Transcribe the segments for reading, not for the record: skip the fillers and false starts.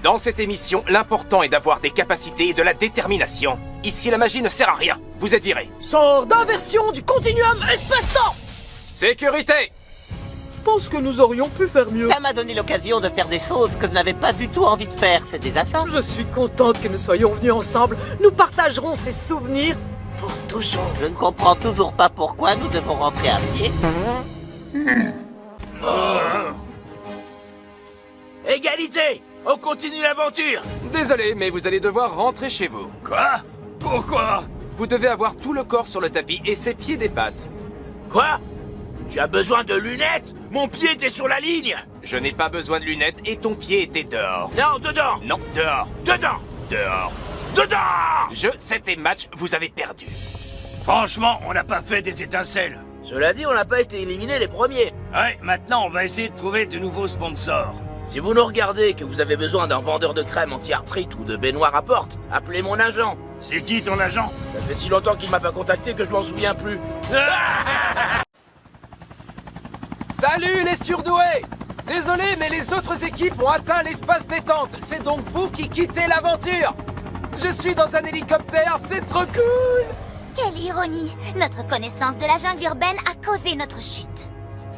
Dans cette émission, l'important est d'avoir des capacités et de la détermination. Ici, la magie ne sert à rien. Vous êtes viré. Sort d'inversion du continuum espace-temps. Sécurité! Je pense que nous aurions pu faire mieux. Ça m'a donné l'occasion de faire des choses que je n'avais pas du tout envie de faire, c'est déjà ça. Je suis contente que nous soyons venus ensemble. Nous partagerons ces souvenirs pour toujours. Je ne comprends toujours pas pourquoi nous devons rentrer à pied. Égalité! On continue l'aventure! Désolé, mais vous allez devoir rentrer chez vous. Quoi? Pourquoi? Vous devez avoir tout le corps sur le tapis et ses pieds dépassent. Quoi? Tu as besoin de lunettes? Mon pied était sur la ligne! Je n'ai pas besoin de lunettes et ton pied était dehors. Non, dedans! Non, dehors. Dedans! Dehors. Dedans! Jeu, c'était match, vous avez perdu. Franchement, on n'a pas fait des étincelles. Cela dit, on n'a pas été éliminés les premiers. Ouais, maintenant on va essayer de trouver de nouveaux sponsors. Si vous nous regardez et que vous avez besoin d'un vendeur de crème anti-arthrite ou de baignoire à porte, appelez mon agent. C'est qui ton agent? Ça fait si longtemps qu'il m'a pas contacté que je m'en souviens plus. Salut les surdoués! Désolé, mais les autres équipes ont atteint l'espace détente. C'est donc vous qui quittez l'aventure. Je suis dans un hélicoptère, c'est trop cool! Quelle ironie! Notre connaissance de la jungle urbaine a causé notre chute.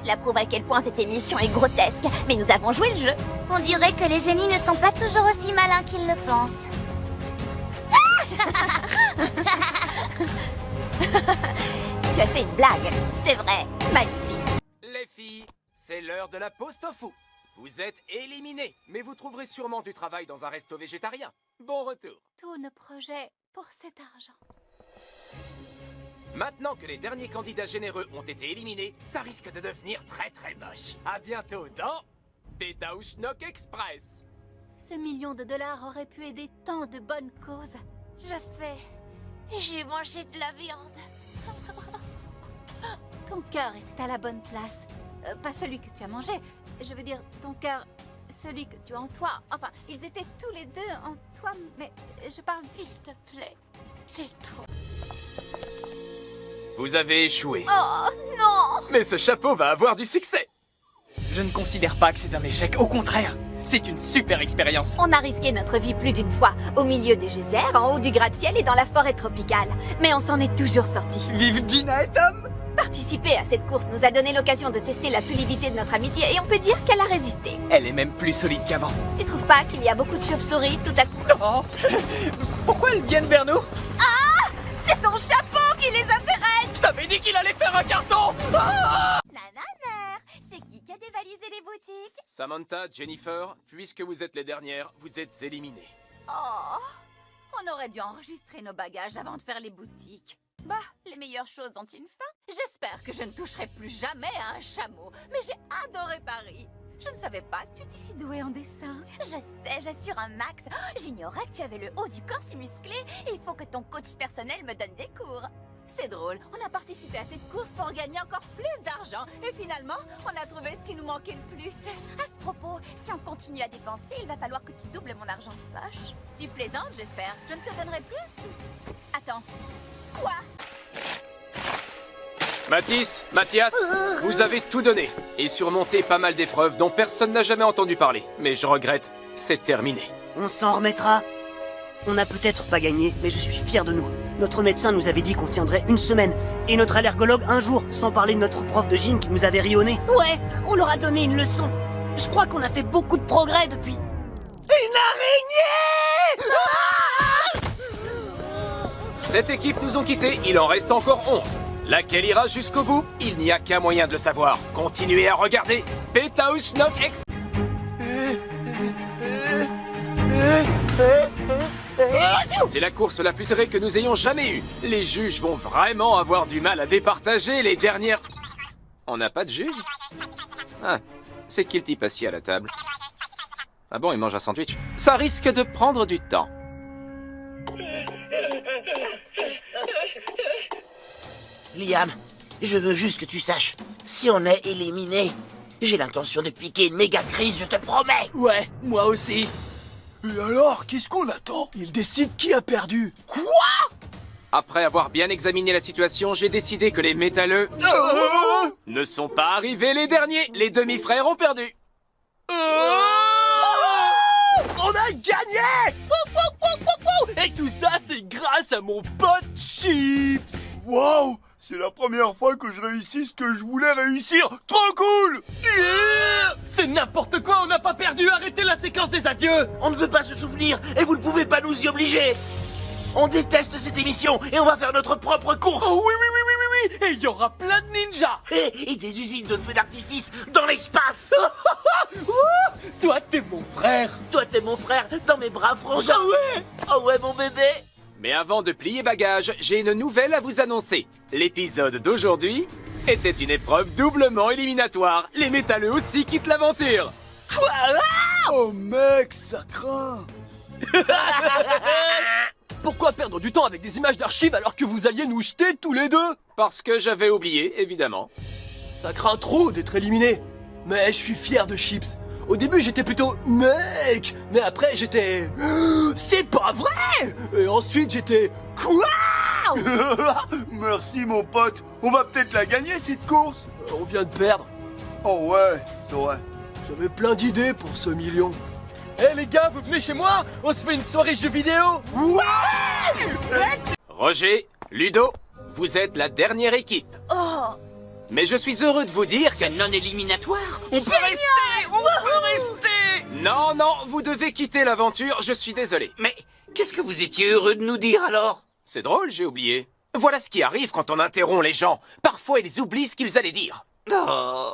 Cela prouve à quel point cette émission est grotesque, mais nous avons joué le jeu. On dirait que les génies ne sont pas toujours aussi malins qu'ils le pensent. Tu as fait une blague, c'est vrai, magnifique. Les filles, c'est l'heure de la pause tofu. Vous êtes éliminés, mais vous trouverez sûrement du travail dans un resto végétarien. Bon retour. Tous nos projets pour cet argent. Maintenant que les derniers candidats généreux ont été éliminés, ça risque de devenir très très moche. À bientôt dans Beta-Ushnock Express. Ce million de dollars aurait pu aider tant de bonnes causes. J'ai mangé de la viande. Ton cœur était à la bonne place. Pas celui que tu as mangé. Je veux dire, ton cœur, celui que tu as en toi. Enfin, ils étaient tous les deux en toi, mais je parle... S'il te plaît, c'est trop... Vous avez échoué. Oh, non! Mais ce chapeau va avoir du succès. Je ne considère pas que c'est un échec. Au contraire, c'est une super expérience. On a risqué notre vie plus d'une fois, au milieu des geysers, en haut du gratte-ciel et dans la forêt tropicale. Mais on s'en est toujours sortis. Vive Dina et Tom! Participer à cette course nous a donné l'occasion de tester la solidité de notre amitié et on peut dire qu'elle a résisté. Elle est même plus solide qu'avant. Tu trouves pas qu'il y a beaucoup de chauves-souris tout à coup? Oh, pourquoi elles viennent vers nous? C'est ton chapeau qui les intéresse! Je t'avais dit qu'il allait faire un carton! Nanana, c'est qui a dévalisé les boutiques? Samantha, Jennifer, puisque vous êtes les dernières, vous êtes éliminées. Oh, on aurait dû enregistrer nos bagages avant de faire les boutiques. Bah, les meilleures choses ont une fin. J'espère que je ne toucherai plus jamais à un chameau, mais j'ai adoré Paris. Je ne savais pas que tu étais si douée en dessin. Je sais, j'assure un max. J'ignorais que tu avais le haut du corps si musclé. Il faut que ton coach personnel me donne des cours. C'est drôle, on a participé à cette course pour gagner encore plus d'argent. Et finalement, on a trouvé ce qui nous manquait le plus. À ce propos, si on continue à dépenser, il va falloir que tu doubles mon argent de poche. Tu plaisantes, j'espère. Je ne te donnerai plus un sou. Attends. Quoi? Mathias, vous avez tout donné et surmonté pas mal d'épreuves dont personne n'a jamais entendu parler. Mais je regrette, c'est terminé. On s'en remettra. On n'a peut-être pas gagné, mais je suis fier de nous. Notre médecin nous avait dit qu'on tiendrait une semaine, et notre allergologue un jour, sans parler de notre prof de gym qui nous avait ri au nez. Ouais, on leur a donné une leçon. Je crois qu'on a fait beaucoup de progrès depuis. Une araignée! Cette équipe nous ont quittés, il en reste encore 11. Laquelle ira jusqu'au bout? Il n'y a qu'un moyen de le savoir. Continuez à regarder Beta-Ushnock Express. C'est la course la plus serrée que nous ayons jamais eue. Les juges vont vraiment avoir du mal à départager les dernières... On n'a pas de juge? Ah, c'est qui le type assis à la table? Ah bon, il mange un sandwich? Ça risque de prendre du temps. Liam, je veux juste que tu saches, si on est éliminé, j'ai l'intention de piquer une méga crise, je te promets. Ouais, moi aussi. Et alors, qu'est-ce qu'on attend? Il décide qui a perdu. Quoi? Après avoir bien examiné la situation, j'ai décidé que les métalleux... ne sont pas arrivés les derniers. Les demi-frères ont perdu. On a gagné! Et tout ça, c'est grâce à mon pote Chips! Waouh! C'est la première fois que je réussis ce que je voulais réussir. Trop cool! C'est n'importe quoi, on n'a pas perdu! Arrêtez la séquence des adieux! On ne veut pas se souvenir et vous ne pouvez pas nous y obliger. On déteste cette émission et on va faire notre propre course. Oh oui! Et il y aura plein de ninjas! Et des usines de feux d'artifice dans l'espace. Toi, t'es mon frère! Toi, t'es mon frère dans mes bras frangins. Ah ouais! Oh ouais, mon bébé. Mais avant de plier bagages, j'ai une nouvelle à vous annoncer. L'épisode d'aujourd'hui était une épreuve doublement éliminatoire. Les métalleux aussi quittent l'aventure. Quoi? Oh mec, ça craint! Pourquoi perdre du temps avec des images d'archives alors que vous alliez nous jeter tous les deux? Parce que j'avais oublié, évidemment. Ça craint trop d'être éliminé. Mais je suis fier de Chips. Au début, j'étais plutôt mec, mais après, j'étais c'est pas vrai. Et ensuite, j'étais quoi? Merci mon pote. On va peut-être la gagner cette course. On vient de perdre. Oh ouais, c'est vrai. J'avais plein d'idées pour ce million. Eh les gars, vous venez chez moi? On se fait une soirée jeux vidéo? Roger, Ludo, vous êtes la dernière équipe. Oh, Mais je suis heureux de vous dire que... C'est non éliminatoire. On peut rester! On peut rester! Non, vous devez quitter l'aventure, je suis désolé. Mais qu'est-ce que vous étiez heureux de nous dire alors? C'est drôle, j'ai oublié. Voilà ce qui arrive quand on interrompt les gens. Parfois, ils oublient ce qu'ils allaient dire. Oh.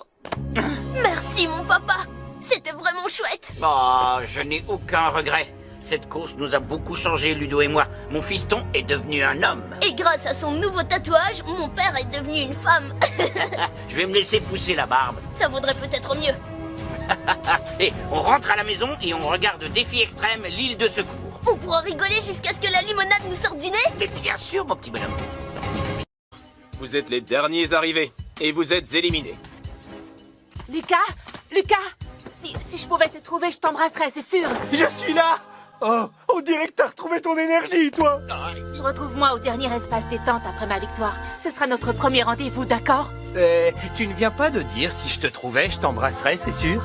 Merci mon papa, c'était vraiment chouette. Oh, je n'ai aucun regret. Cette course nous a beaucoup changé, Ludo et moi. Mon fiston est devenu un homme. Et grâce à son nouveau tatouage, mon père est devenu une femme. Je vais me laisser pousser la barbe. Ça vaudrait peut-être mieux. Et on rentre à la maison et on regarde Défi Extrême, l'île de secours. On pourra rigoler jusqu'à ce que la limonade nous sorte du nez. Mais bien sûr, mon petit bonhomme. Vous êtes les derniers arrivés, et vous êtes éliminés. Lucas, si je pouvais te trouver, je t'embrasserais, c'est sûr. Je suis là! Oh, on dirait que t'as retrouvé ton énergie, toi! Retrouve-moi au dernier espace détente après ma victoire. Ce sera notre premier rendez-vous, d'accord? Tu ne viens pas de dire si je te trouvais, je t'embrasserais, c'est sûr?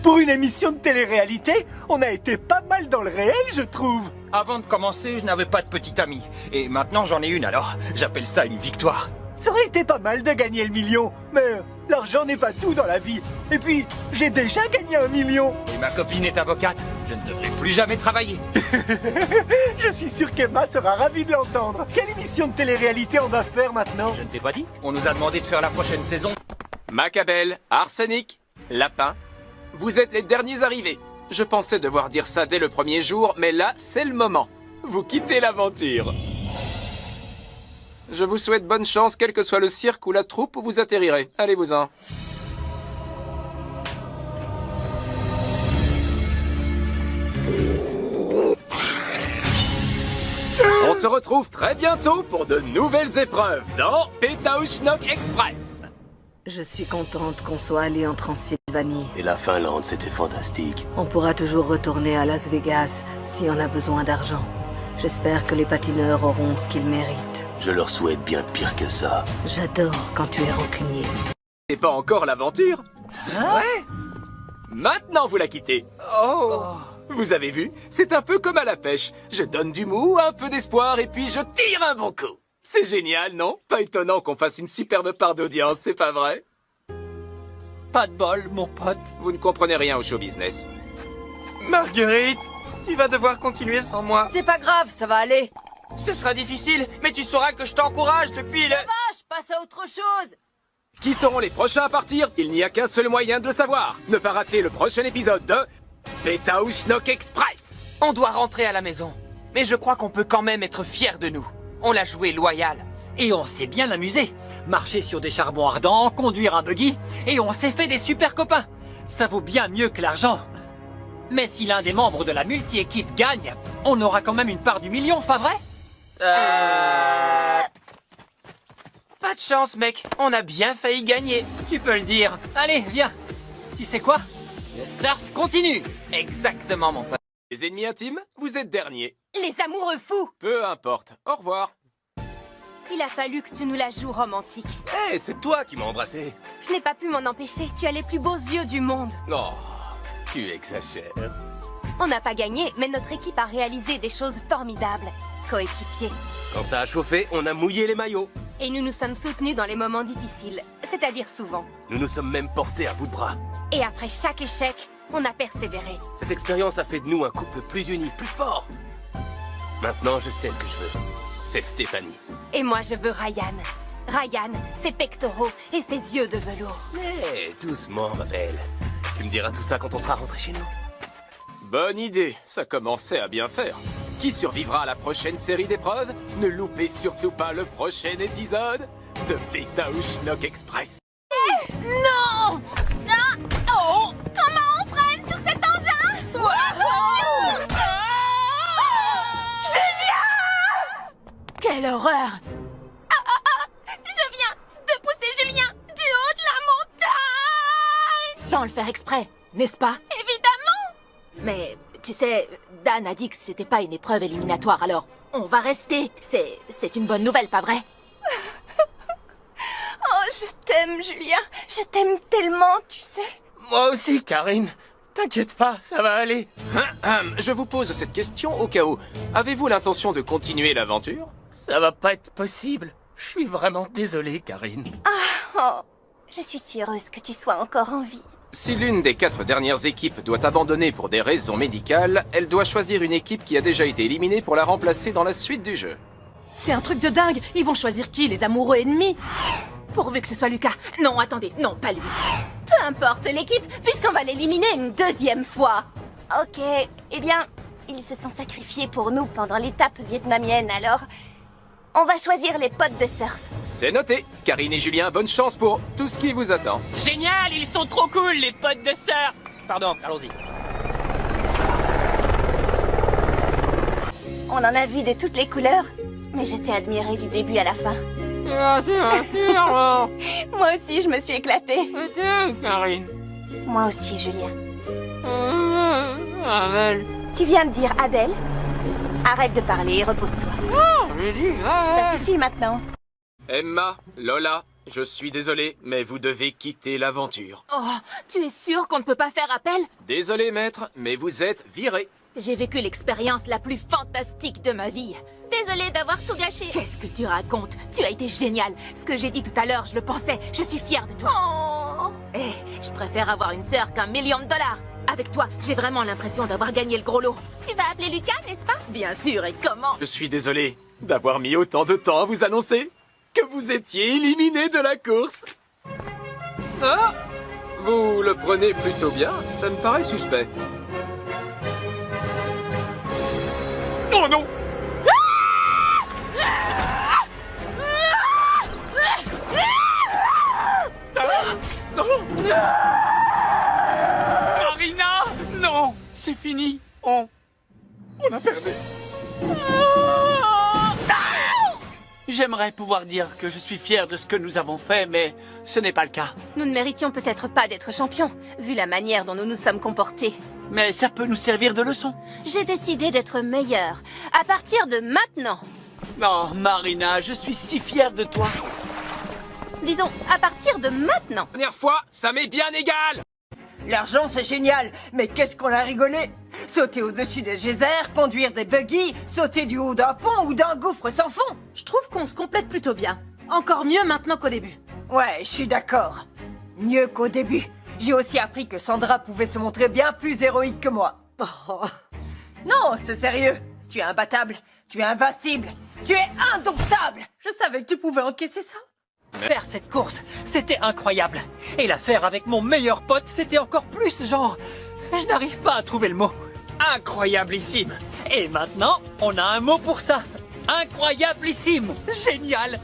Pour une émission de télé-réalité, on a été pas mal dans le réel, je trouve. Avant de commencer, je n'avais pas de petite amie. Et maintenant, j'en ai une, alors j'appelle ça une victoire. Ça aurait été pas mal de gagner le million, mais l'argent n'est pas tout dans la vie. Et puis, j'ai déjà gagné 1 million. Et ma copine est avocate, je ne devrais plus jamais travailler. Je suis sûr qu'Emma sera ravie de l'entendre. Quelle émission de télé-réalité on va faire maintenant? Je ne t'ai pas dit? On nous a demandé de faire la prochaine saison. Macabelle, Arsenic, Lapin, vous êtes les derniers arrivés. Je pensais devoir dire ça dès le premier jour, mais là, c'est le moment. Vous quittez l'aventure. Je vous souhaite bonne chance, quel que soit le cirque ou la troupe où vous atterrirez. Allez-vous-en. On se retrouve très bientôt pour de nouvelles épreuves dans Pétaouchnok Express. Je suis contente qu'on soit allé en Transylvanie. Et la Finlande, c'était fantastique. On pourra toujours retourner à Las Vegas si on a besoin d'argent. J'espère que les patineurs auront ce qu'ils méritent. Je leur souhaite bien pire que ça. J'adore quand tu es rancunier. C'est pas encore l'aventure? C'est vrai? Maintenant vous la quittez. Oh! Vous avez vu? C'est un peu comme à la pêche. Je donne du mou, un peu d'espoir et puis je tire un bon coup. C'est génial, non? Pas étonnant qu'on fasse une superbe part d'audience, c'est pas vrai? Pas de bol, mon pote. Vous ne comprenez rien au show business. Marguerite, tu vas devoir continuer sans moi. C'est pas grave, ça va aller. Ce sera difficile, mais tu sauras que je t'encourage depuis le... Vache, passe à autre chose. Qui seront les prochains à partir? Il n'y a qu'un seul moyen de le savoir. Ne pas rater le prochain épisode de Pétaouchnok Express. On doit rentrer à la maison. Mais je crois qu'on peut quand même être fiers de nous. On l'a joué loyal. Et on s'est bien amusé. Marcher sur des charbons ardents, conduire un buggy, et on s'est fait des super copains. Ça vaut bien mieux que l'argent. Mais si l'un des membres de la multi-équipe gagne, on aura quand même une part du million, pas vrai? Pas de chance, mec. On a bien failli gagner. Tu peux le dire. Allez, viens. Tu sais quoi? Le surf continue. Exactement, mon pote. Les ennemis intimes, vous êtes derniers. Les amoureux fous. Peu importe. Au revoir. Il a fallu que tu nous la joues romantique. Hé, c'est toi qui m'as embrassé. Je n'ai pas pu m'en empêcher. Tu as les plus beaux yeux du monde. Oh. Tu exagères. On n'a pas gagné, mais notre équipe a réalisé des choses formidables. Coéquipiers. Quand ça a chauffé, on a mouillé les maillots. Et nous nous sommes soutenus dans les moments difficiles, c'est-à-dire souvent. Nous nous sommes même portés à bout de bras. Et après chaque échec, on a persévéré. Cette expérience a fait de nous un couple plus uni, plus fort. Maintenant, je sais ce que je veux. C'est Stéphanie. Et moi, je veux Ryan. Ryan, ses pectoraux et ses yeux de velours. Mais doucement, ma belle. Tu me diras tout ça quand on sera rentré chez nous. Bonne idée, ça commençait à bien faire. Qui survivra à la prochaine série d'épreuves? Ne loupez surtout pas le prochain épisode de Beta ou Schnock Express. Non! Ah! Oh! Comment on freine sur cet engin? Wow! Julien! Quelle horreur! Je viens de pousser Julien du haut de la montagne! Sans le faire exprès, n'est-ce pas? Évidemment! Mais, tu sais, Dan a dit que c'était pas une épreuve éliminatoire, alors on va rester. C'est une bonne nouvelle, pas vrai? Oh, je t'aime, Julien. Je t'aime tellement, tu sais. Moi aussi, Karine. T'inquiète pas, ça va aller. Je vous pose cette question au cas où. Avez-vous l'intention de continuer l'aventure? Ça va pas être possible. Je suis vraiment désolé, Karine. Oh, je suis si heureuse que tu sois encore en vie. Si l'une des 4 dernières équipes doit abandonner pour des raisons médicales, elle doit choisir une équipe qui a déjà été éliminée pour la remplacer dans la suite du jeu. C'est un truc de dingue. Ils vont choisir qui, les amoureux ennemis? Pourvu que ce soit Lucas. Non, attendez, non, pas lui. Peu importe l'équipe, puisqu'on va l'éliminer une deuxième fois. Ok, eh bien, ils se sont sacrifiés pour nous pendant l'étape vietnamienne, alors... On va choisir les potes de surf. C'est noté. Karine et Julien, bonne chance pour tout ce qui vous attend. Génial, ils sont trop cool, les potes de surf. Pardon, allons-y. On en a vu de toutes les couleurs, mais je t'ai admiré du début à la fin. Moi aussi, je me suis éclatée. Karine. Moi aussi, Julien. Adèle. Tu viens de dire Adèle? Arrête de parler et repose-toi. Ça suffit maintenant. Emma, Lola, je suis désolé, mais vous devez quitter l'aventure. Oh, tu es sûr qu'on ne peut pas faire appel? Désolé, maître, mais vous êtes viré. J'ai vécu l'expérience la plus fantastique de ma vie. Désolée d'avoir tout gâché. Qu'est-ce que tu racontes? Tu as été génial. Ce que j'ai dit tout à l'heure, je le pensais. Je suis fière de toi. Oh. Eh, je préfère avoir une sœur qu'1 million de dollars. Avec toi, j'ai vraiment l'impression d'avoir gagné le gros lot. Tu vas appeler Lucas, n'est-ce pas? Bien sûr, et comment? Je suis désolé d'avoir mis autant de temps à vous annoncer que vous étiez éliminé de la course. Ah! Vous le prenez plutôt bien, ça me paraît suspect. Oh non! Marina! Non! C'est fini! On a perdu! J'aimerais pouvoir dire que je suis fier de ce que nous avons fait, mais ce n'est pas le cas. Nous ne méritions peut-être pas d'être champions, vu la manière dont nous nous sommes comportés. Mais ça peut nous servir de leçon. J'ai décidé d'être meilleur, à partir de maintenant. Oh, Marina, je suis si fier de toi. Disons, à partir de maintenant. Dernière fois, ça m'est bien égal! L'argent, c'est génial, mais qu'est-ce qu'on a rigolé! Sauter au-dessus des geysers, conduire des buggy, sauter du haut d'un pont ou d'un gouffre sans fond! Je trouve qu'on se complète plutôt bien. Encore mieux maintenant qu'au début. Ouais, je suis d'accord. Mieux qu'au début. J'ai aussi appris que Sandra pouvait se montrer bien plus héroïque que moi. Oh. Non, c'est sérieux. Tu es imbattable, tu es invincible, tu es indomptable. Je savais que tu pouvais encaisser ça. Faire cette course, c'était incroyable. Et la faire avec mon meilleur pote, c'était encore plus genre... Je n'arrive pas à trouver le mot. Incroyablissime. Et maintenant, on a un mot pour ça. Incroyablissime. Génial.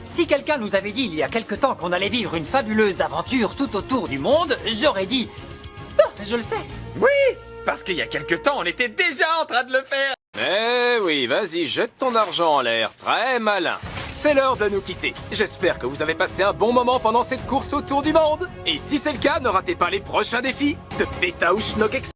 Si quelqu'un nous avait dit il y a quelque temps qu'on allait vivre une fabuleuse aventure tout autour du monde, j'aurais dit... je le sais. Oui, parce qu'il y a quelque temps, on était déjà en train de le faire. Eh oui, vas-y, jette ton argent en l'air. Très malin. C'est l'heure de nous quitter. J'espère que vous avez passé un bon moment pendant cette course autour du monde. Et si c'est le cas, ne ratez pas les prochains défis de Beta ou Schnock Express.